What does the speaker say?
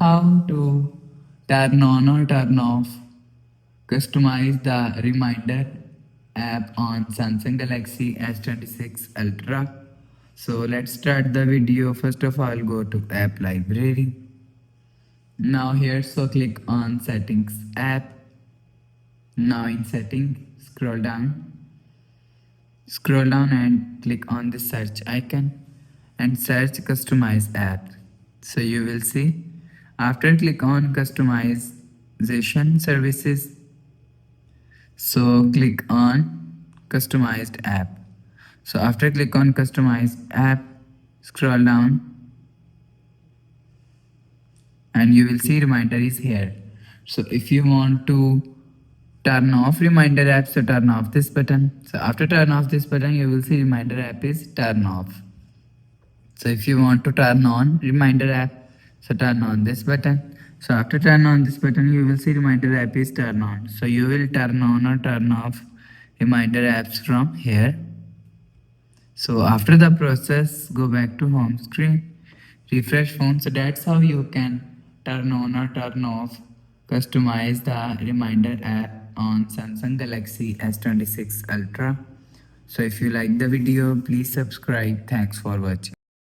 how to turn on or turn off, customize the reminder app on Samsung Galaxy S26 Ultra. So let's start the video. First of all, go to app library. Now here, so click on settings app. Now in setting, scroll down and click on the search icon and search customize app. So you will see, after click on customization services, so click on customized app. So after click on customized app, scroll down and you will see reminder is here. So if you want to turn off reminder app, so turn off this button. So after turn off this button, you will see reminder app is turn off. So if you want to turn on reminder app, so turn on this button. So after turn on this button, you will see reminder app is turn on. So you will turn on or turn off reminder apps from here. So after the process, go back to home screen, refresh phone. So that's how you can turn on or turn off, customize the reminder app on Samsung Galaxy S26 Ultra. So if you like the video, please subscribe. Thanks for watching.